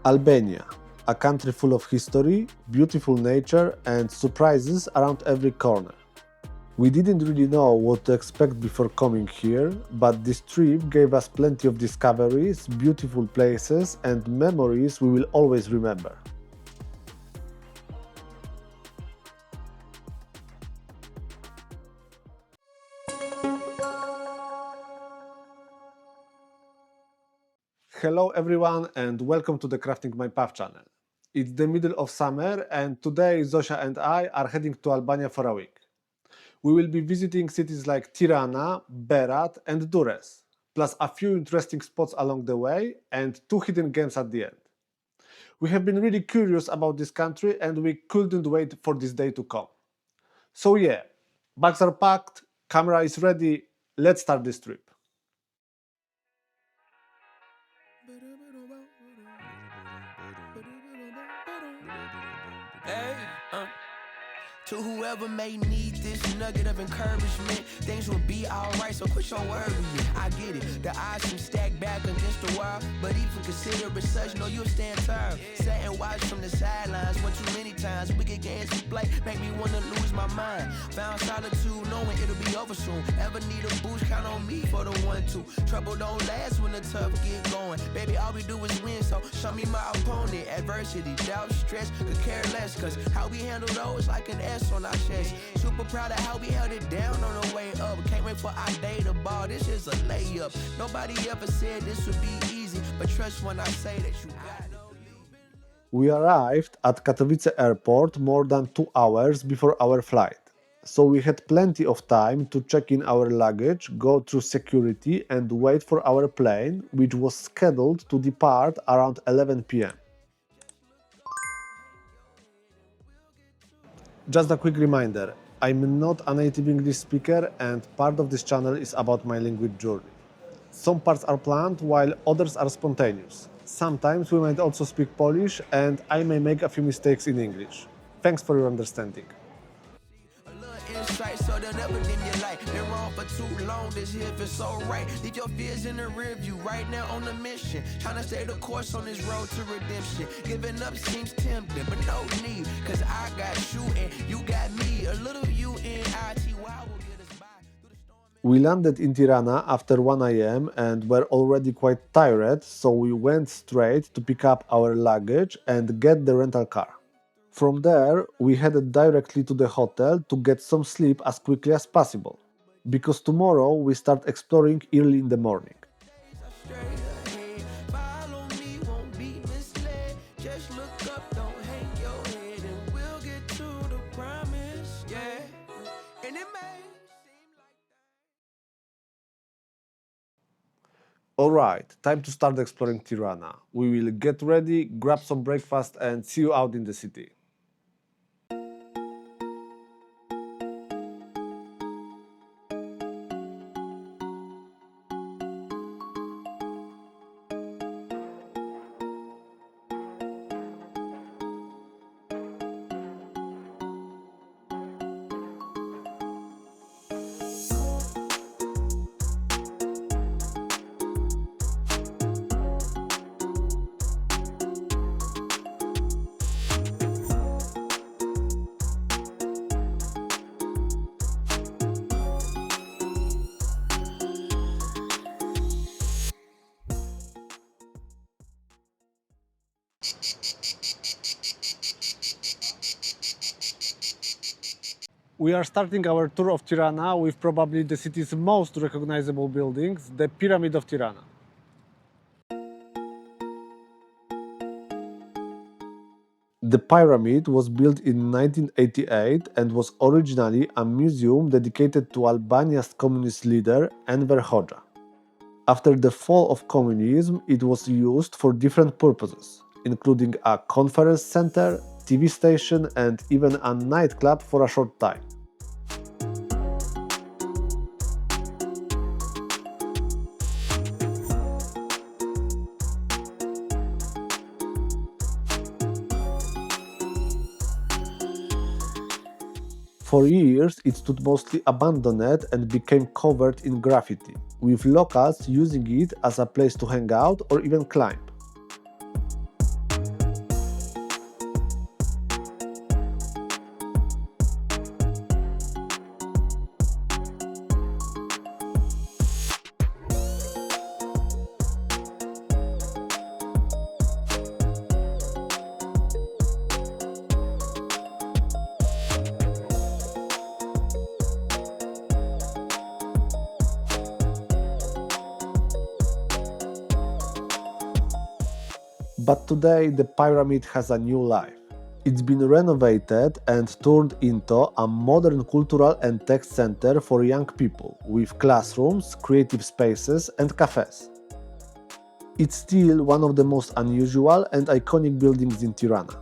Albania, a country full of history, beautiful nature and surprises around every corner. We didn't really know what to expect before coming here, but this trip gave us plenty of discoveries, beautiful places and memories we will always remember. Hello everyone and welcome to the Crafting My Path channel. It's the middle of summer and today Zosia and I are heading to Albania for a week. We will be visiting cities like Tirana, Berat and Durrës, plus a few interesting spots along the way and 2 hidden gems at the end. We have been really curious about this country and we couldn't wait for this day to come. So yeah, bags are packed, camera is ready, let's start this trip. Hey, to whoever may need this nugget of encouragement, things will be alright, so quit your worrying. I get it, the odds seem stacked back against the wall, but even consider it such, know you'll stand tall. Sat and watch from the sidelines, one too many times. Wicked games we play, make me wanna lose my mind. Found solitude, knowing it'll be over soon. Ever need a boost, count on me for the 1-2. Trouble don't last when the tough get going. Baby, all we do is win, so show me my opponent. Adversity, doubt, stress, could care less, cause how we handle those like an S on our chest. Super proud of how we held it down on the way up. Can't wait for our day to ball, this is a layup. Nobody ever said this would be easy, but trust when I say that you got it. We arrived at Katowice airport more than 2 hours before our flight, so we had plenty of time to check in our luggage, go through security and wait for our plane, which was scheduled to depart around 11 p.m. Just a quick reminder, I'm not a native English speaker and part of this channel is about my language journey. Some parts are planned while others are spontaneous. Sometimes we might also speak Polish and I may make a few mistakes in English. Thanks for your understanding. Insight, so they'll never dim your light. Been wrong for too long, this here feels so right. Leave your fears in the rear view, right now on a mission. Trying to stay the course on this road to redemption. Giving up seems tempting, but no need. Cause I got you and you got me. A little UNITY will get us by. We landed in Tirana after 1 a.m. and were already quite tired, so we went straight to pick up our luggage and get the rental car. From there, we headed directly to the hotel to get some sleep as quickly as possible, because tomorrow we start exploring early in the morning. Alright, time to start exploring Tirana. We will get ready, grab some breakfast and see you out in the city. We are starting our tour of Tirana with probably the city's most recognizable buildings, the Pyramid of Tirana. The pyramid was built in 1988 and was originally a museum dedicated to Albania's communist leader Enver Hoxha. After the fall of communism, it was used for different purposes, including a conference center, TV station and even a nightclub for a short time. For years, it stood mostly abandoned and became covered in graffiti, with locals using it as a place to hang out or even climb. But today the pyramid has a new life. It's been renovated and turned into a modern cultural and tech center for young people, with classrooms, creative spaces and cafes. It's still one of the most unusual and iconic buildings in Tirana.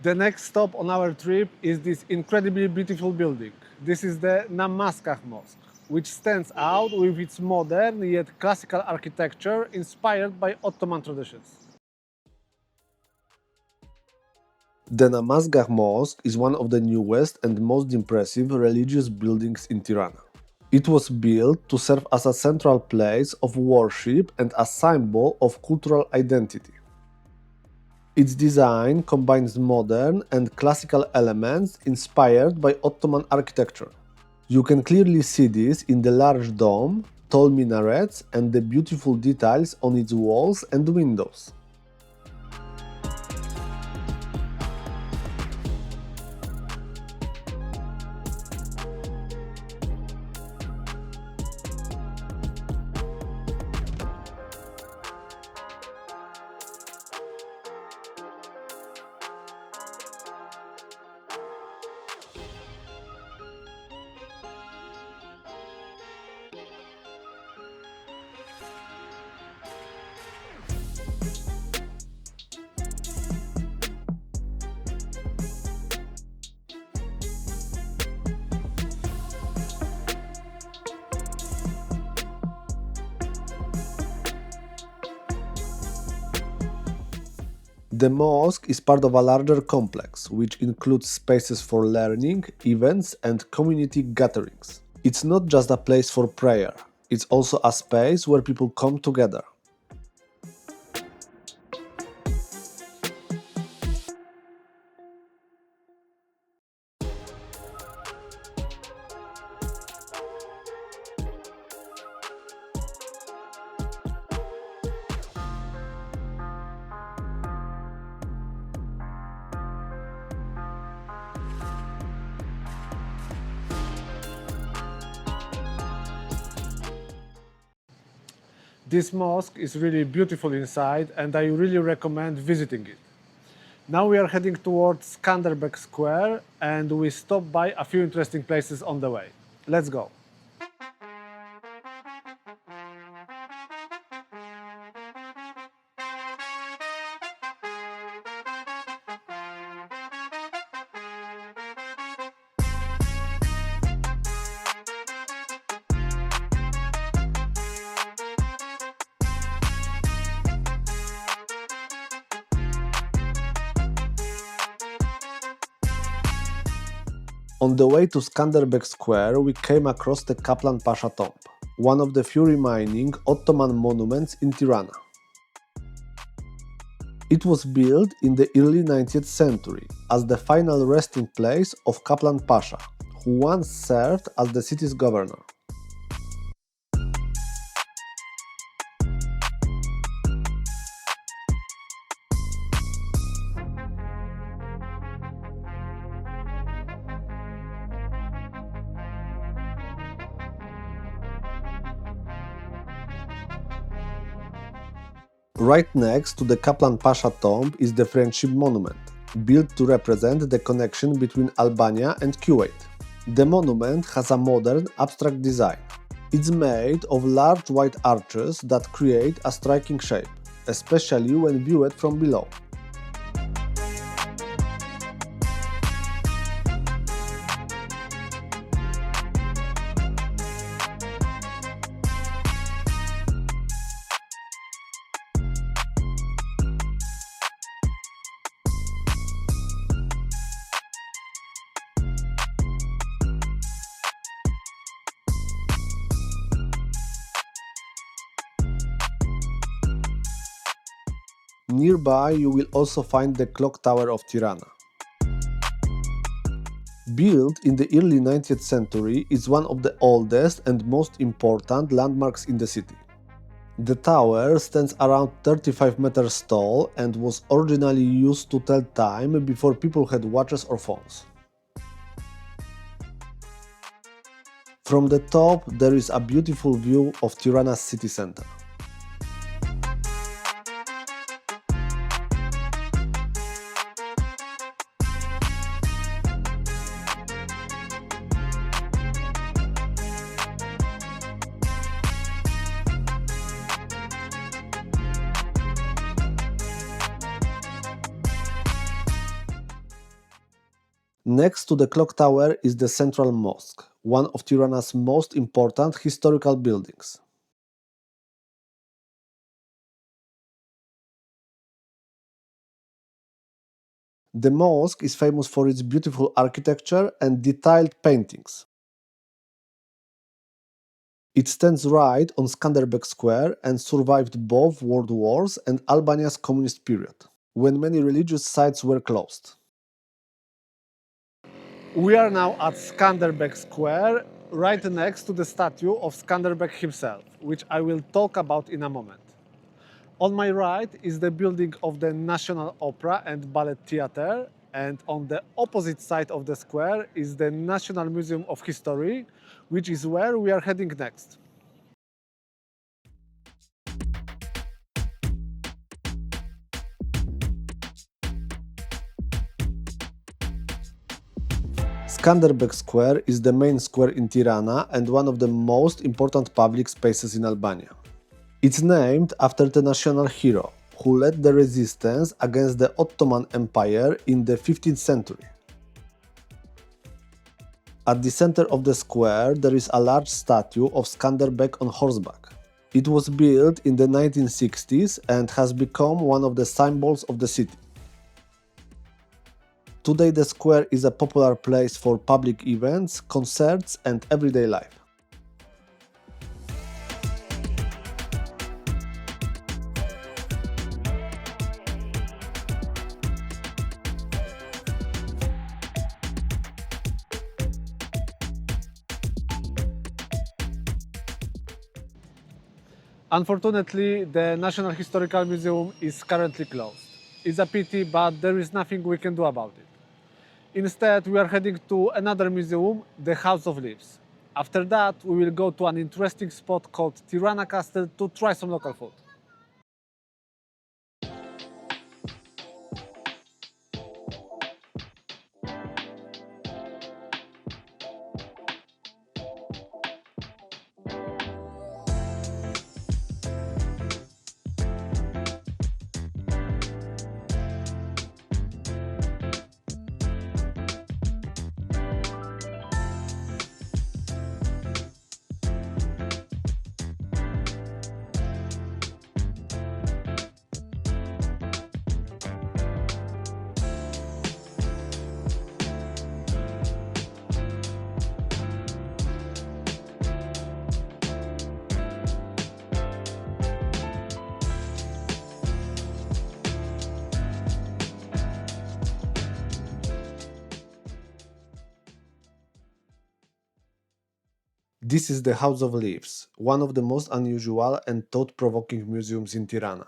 The next stop on our trip is this incredibly beautiful building. This is the Namazgah Mosque, which stands out with its modern yet classical architecture inspired by Ottoman traditions. The Namazgah Mosque is one of the newest and most impressive religious buildings in Tirana. It was built to serve as a central place of worship and a symbol of cultural identity. Its design combines modern and classical elements inspired by Ottoman architecture. You can clearly see this in the large dome, tall minarets, and the beautiful details on its walls and windows. The mosque is part of a larger complex, which includes spaces for learning, events, and community gatherings. It's not just a place for prayer, it's also a space where people come together. This mosque is really beautiful inside and I really recommend visiting it. Now we are heading towards Skanderbeg Square and we stop by a few interesting places on the way. Let's go! On the way to Skanderbeg Square, we came across the Kaplan Pasha tomb, one of the few remaining Ottoman monuments in Tirana. It was built in the early 19th century as the final resting place of Kaplan Pasha, who once served as the city's governor. Right next to the Kaplan Pasha tomb is the Friendship Monument, built to represent the connection between Albania and Kuwait. The monument has a modern, abstract design. It's made of large white arches that create a striking shape, especially when viewed from below. Nearby you will also find the clock tower of Tirana. Built in the early 19th century, it's one of the oldest and most important landmarks in the city. The tower stands around 35 meters tall and was originally used to tell time before people had watches or phones. From the top, there is a beautiful view of Tirana's city center. Next to the clock tower is the central mosque, one of Tirana's most important historical buildings. The mosque is famous for its beautiful architecture and detailed paintings. It stands right on Skanderbeg Square and survived both world wars and Albania's communist period, when many religious sites were closed. We are now at Skanderbeg Square, right next to the statue of Skanderbeg himself, which I will talk about in a moment. On my right is the building of the National Opera and Ballet Theatre, and on the opposite side of the square is the National Museum of History, which is where we are heading next. Skanderbeg Square is the main square in Tirana and one of the most important public spaces in Albania. It's named after the national hero who led the resistance against the Ottoman Empire in the 15th century. At the center of the square there is a large statue of Skanderbeg on horseback. It was built in the 1960s and has become one of the symbols of the city. Today the square is a popular place for public events, concerts and everyday life. Unfortunately, the National Historical Museum is currently closed. It's a pity, but there is nothing we can do about it. Instead, we are heading to another museum, the House of Leaves. After that, we will go to an interesting spot called Tirana Castle to try some local food. This is the House of Leaves, one of the most unusual and thought-provoking museums in Tirana.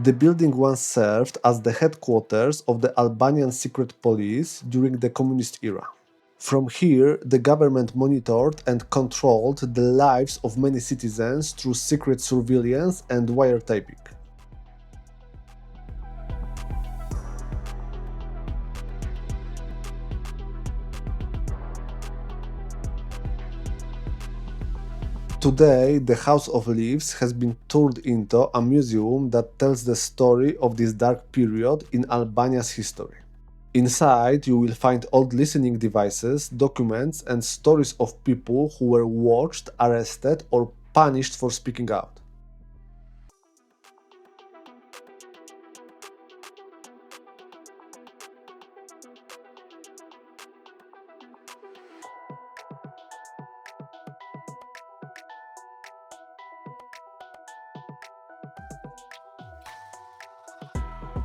The building once served as the headquarters of the Albanian secret police during the communist era. From here, the government monitored and controlled the lives of many citizens through secret surveillance and wiretapping. Today, the House of Leaves has been turned into a museum that tells the story of this dark period in Albania's history. Inside, you will find old listening devices, documents, and stories of people who were watched, arrested, or punished for speaking out.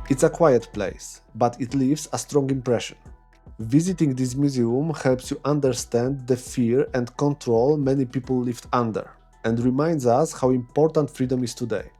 It's a quiet place, but it leaves a strong impression. Visiting this museum helps you understand the fear and control many people lived under, and reminds us how important freedom is today.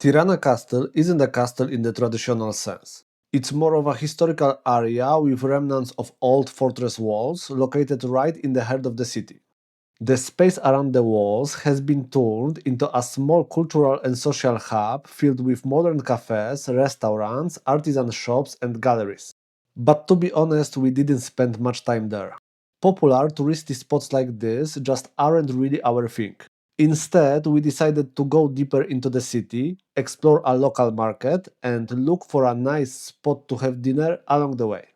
Tirana Castle isn't a castle in the traditional sense. It's more of a historical area with remnants of old fortress walls located right in the heart of the city. The space around the walls has been turned into a small cultural and social hub filled with modern cafes, restaurants, artisan shops, and galleries. But to be honest, we didn't spend much time there. Popular touristy spots like this just aren't really our thing. Instead, we decided to go deeper into the city, explore a local market, and look for a nice spot to have dinner along the way.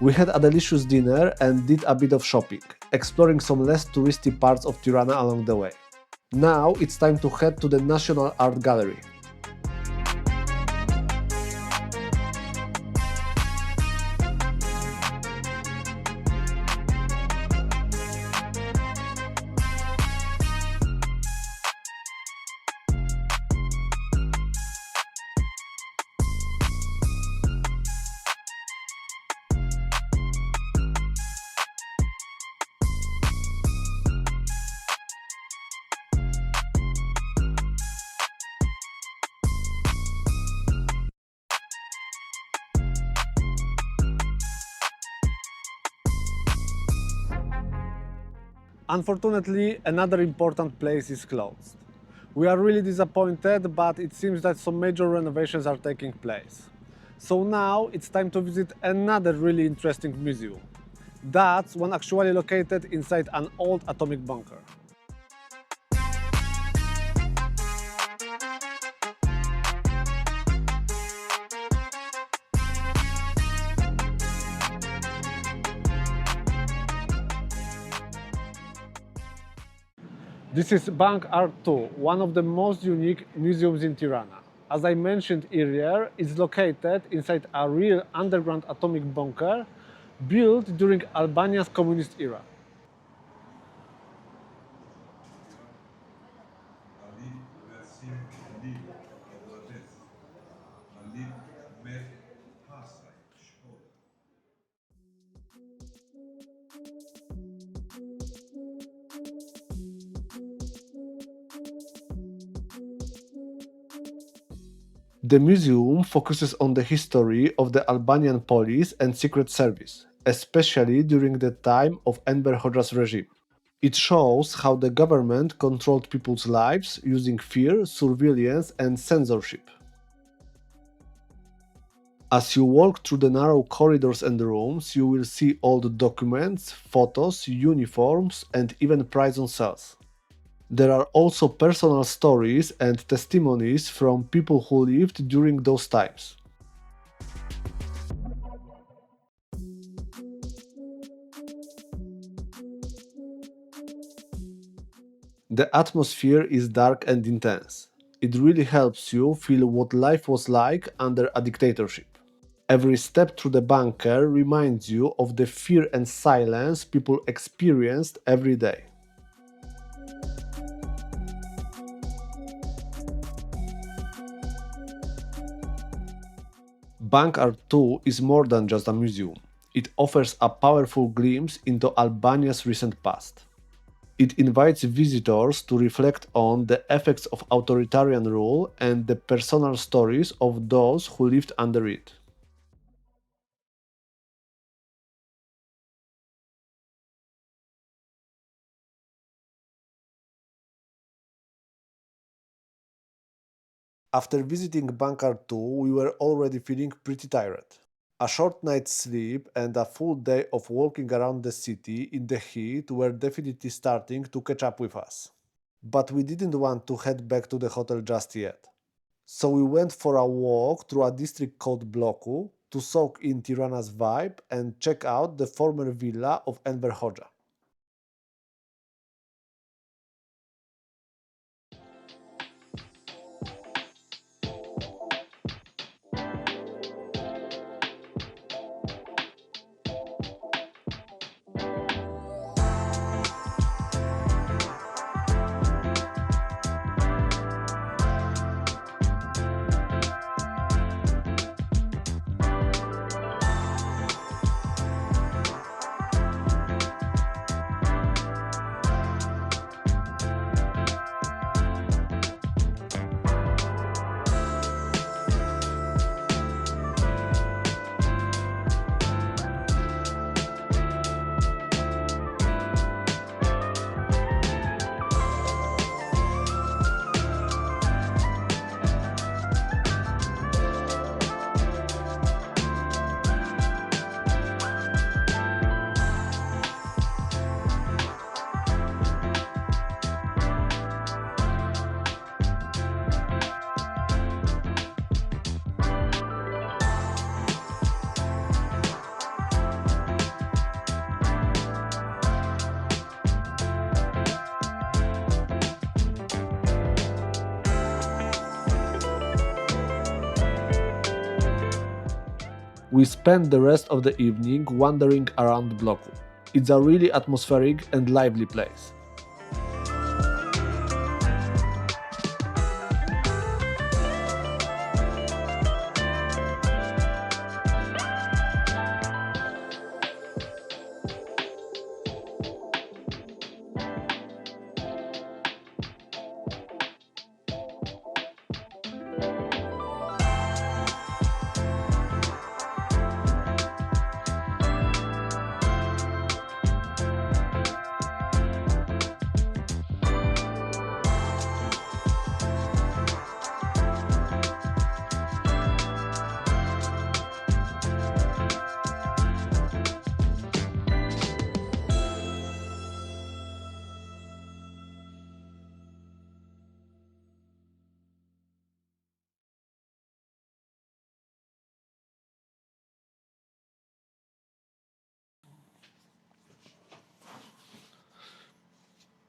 We had a delicious dinner and did a bit of shopping, exploring some less touristy parts of Tirana along the way. Now it's time to head to the National Art Gallery. Unfortunately, another important place is closed. We are really disappointed, but it seems that some major renovations are taking place. So now it's time to visit another really interesting museum. That's one actually located inside an old atomic bunker. This is Bunk'Art 2, one of the most unique museums in Tirana. As I mentioned earlier, it's located inside a real underground atomic bunker built during Albania's communist era. The museum focuses on the history of the Albanian police and secret service, especially during the time of Enver Hoxha's regime. It shows how the government controlled people's lives using fear, surveillance, and censorship. As you walk through the narrow corridors and rooms, you will see old documents, photos, uniforms, and even prison cells. There are also personal stories and testimonies from people who lived during those times. The atmosphere is dark and intense. It really helps you feel what life was like under a dictatorship. Every step through the bunker reminds you of the fear and silence people experienced every day. Bunk'Art 2 is more than just a museum. It offers a powerful glimpse into Albania's recent past. It invites visitors to reflect on the effects of authoritarian rule and the personal stories of those who lived under it. After visiting Bunk'Art 2, we were already feeling pretty tired. A short night's sleep and a full day of walking around the city in the heat were definitely starting to catch up with us. But we didn't want to head back to the hotel just yet. So we went for a walk through a district called Blloku to soak in Tirana's vibe and check out the former villa of Enver Hoxha. We spent the rest of the evening wandering around Blloku. It's a really atmospheric and lively place.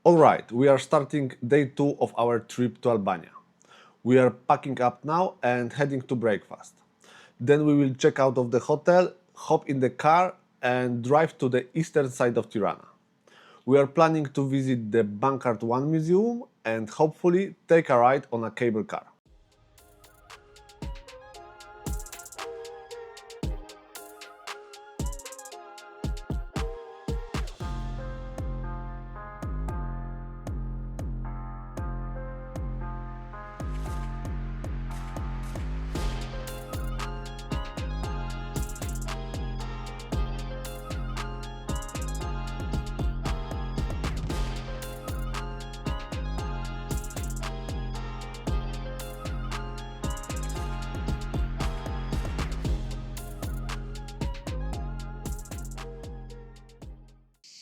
Alright, we are starting day 2 of our trip to Albania. We are packing up now and heading to breakfast. Then we will check out of the hotel, hop in the car and drive to the eastern side of Tirana. We are planning to visit the Bunk'Art 1 museum and hopefully take a ride on a cable car.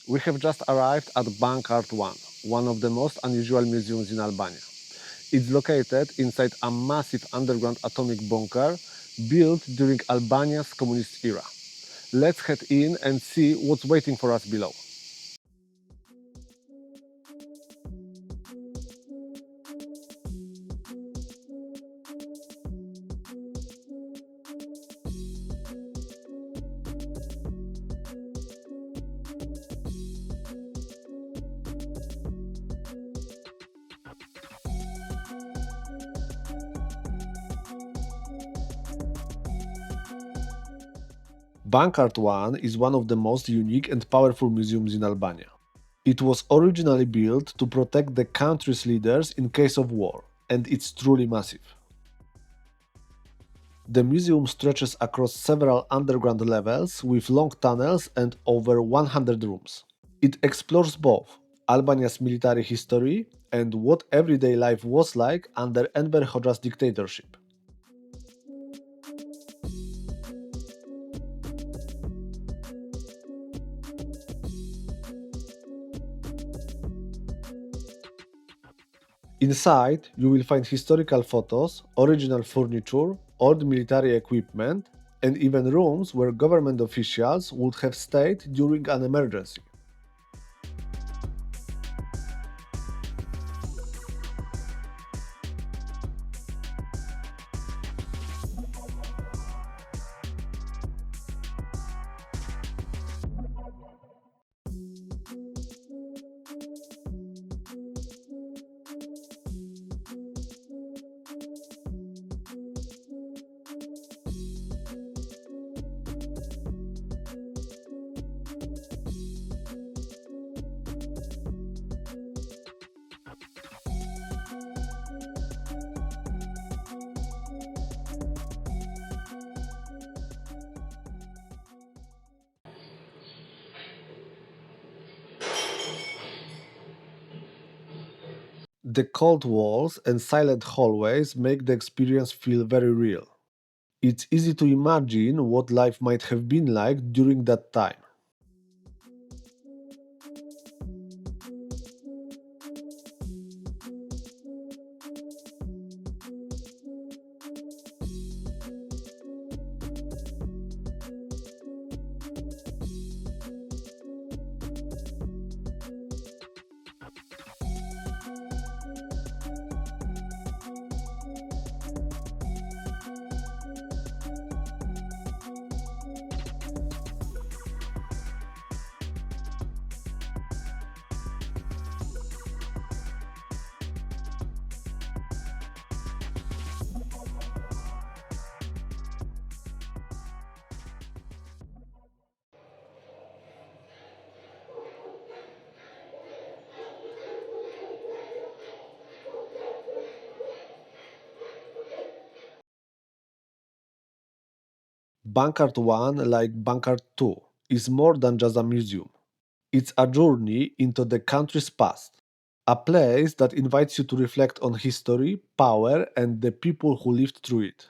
We have just arrived at Bunk'Art 1, one of the most unusual museums in Albania. It's located inside a massive underground atomic bunker built during Albania's communist era. Let's head in and see what's waiting for us below. Bunk'Art 1 is one of the most unique and powerful museums in Albania. It was originally built to protect the country's leaders in case of war, and it's truly massive. The museum stretches across several underground levels with long tunnels and over 100 rooms. It explores both Albania's military history and what everyday life was like under Enver Hoxha's dictatorship. Inside, you will find historical photos, original furniture, old military equipment, and even rooms where government officials would have stayed during an emergency. The cold walls and silent hallways make the experience feel very real. It's easy to imagine what life might have been like during that time. Bunk'Art 1, like Bunk'Art 2, is more than just a museum. It's a journey into the country's past, a place that invites you to reflect on history, power, and the people who lived through it.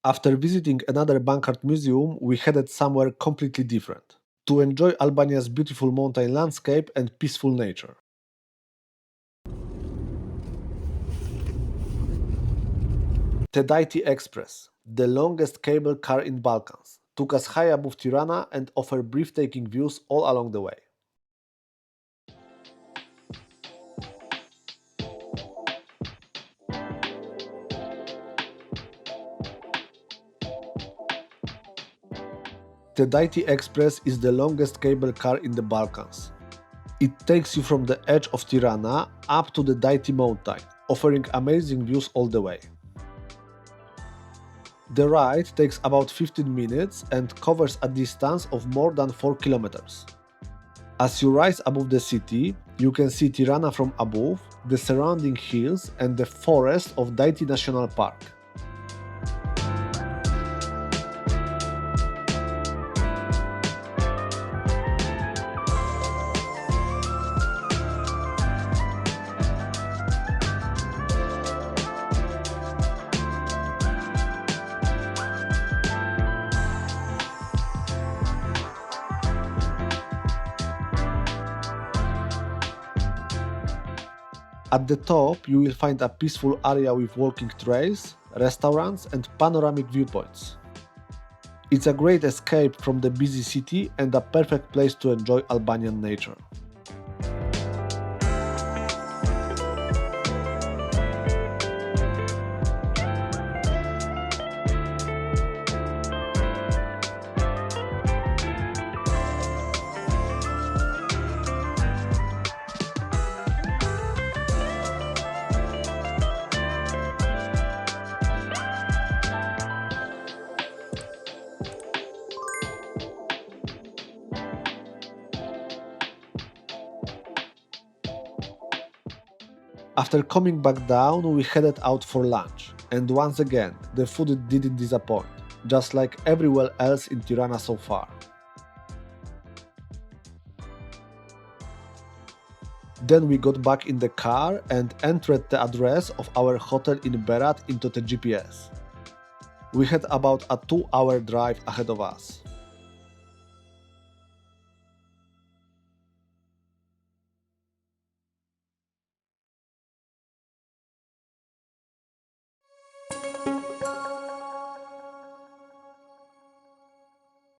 After visiting another Bunk'Art museum, we headed somewhere completely different, to enjoy Albania's beautiful mountain landscape and peaceful nature. Tętniący Express, the longest cable car in Balkans, took us high above Tirana and offered breathtaking views all along the way. Tętniący Express is the longest cable car in the Balkans. It takes you from the edge of Tirana up to the Tętniący mountain, offering amazing views all the way. The ride takes about 15 minutes and covers a distance of more than 4 kilometers. As you rise above the city, you can see Tirana from above, the surrounding hills and the forest of Tętniąca National Park. At the top, you will find a peaceful area with walking trails, restaurants and panoramic viewpoints. It's a great escape from the busy city and a perfect place to enjoy Albanian nature. After coming back down, we headed out for lunch, and once again, the food didn't disappoint, just like everywhere else in Tirana so far. Then we got back in the car and entered the address of our hotel in Berat into the GPS. We had about a 2-hour drive ahead of us.